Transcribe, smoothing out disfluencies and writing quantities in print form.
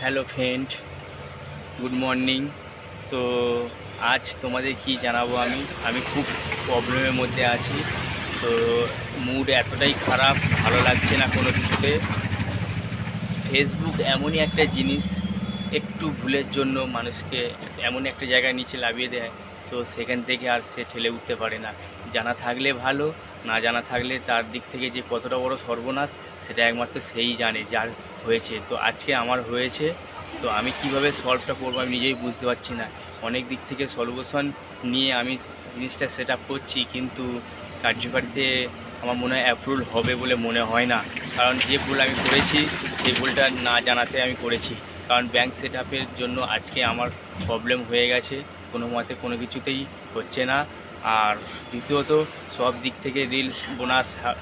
Hello friend, good morning. তো আজ তোমাদের কি জানাবো, আমি খুব প্রবলেমের মধ্যে আছি। তো মুড এতটাই খারাপ, ভালো লাগছে না কোনো কিছুতে। ফেসবুক এমনই একটা জিনিস, একটু ভুলের জন্য মানুষকে এমন একটা জায়গায় নিচে নামিয়ে দেয়, তো সেখান থেকে আর সে ঠেলে উঠতে পারে না। জানা থাকলে ভালো, না জানা থাকলে তার দিক থেকে যে কতটা বড় সর্বনাশ সেটা একমাত্র সেই জানে যার হয়েছে। তো আজকে আমার হয়েছে, তো আমি কিভাবে সলভটা করবো আমি নিজেই বুঝতে পারছি না। অনেক দিক থেকে সলিউশন নিয়ে আমি জিনিসটা সেট আপ করছি, কিন্তু কার্যকারিতে আমার মনে হয় অ্যাপ্রুভ হবে বলে মনে হয় না। কারণ যে ভুল আমি করেছি সেই ভুলটা না জানাতে আমি করেছি। কারণ ব্যাংক সেট আপের জন্য আজকে আমার প্রবলেম হয়ে গেছে, কোনো মতে কোনো কিছুতেই হচ্ছে না। আর দ্বিতীয়ত সব দিক থেকে রিলস বোনাস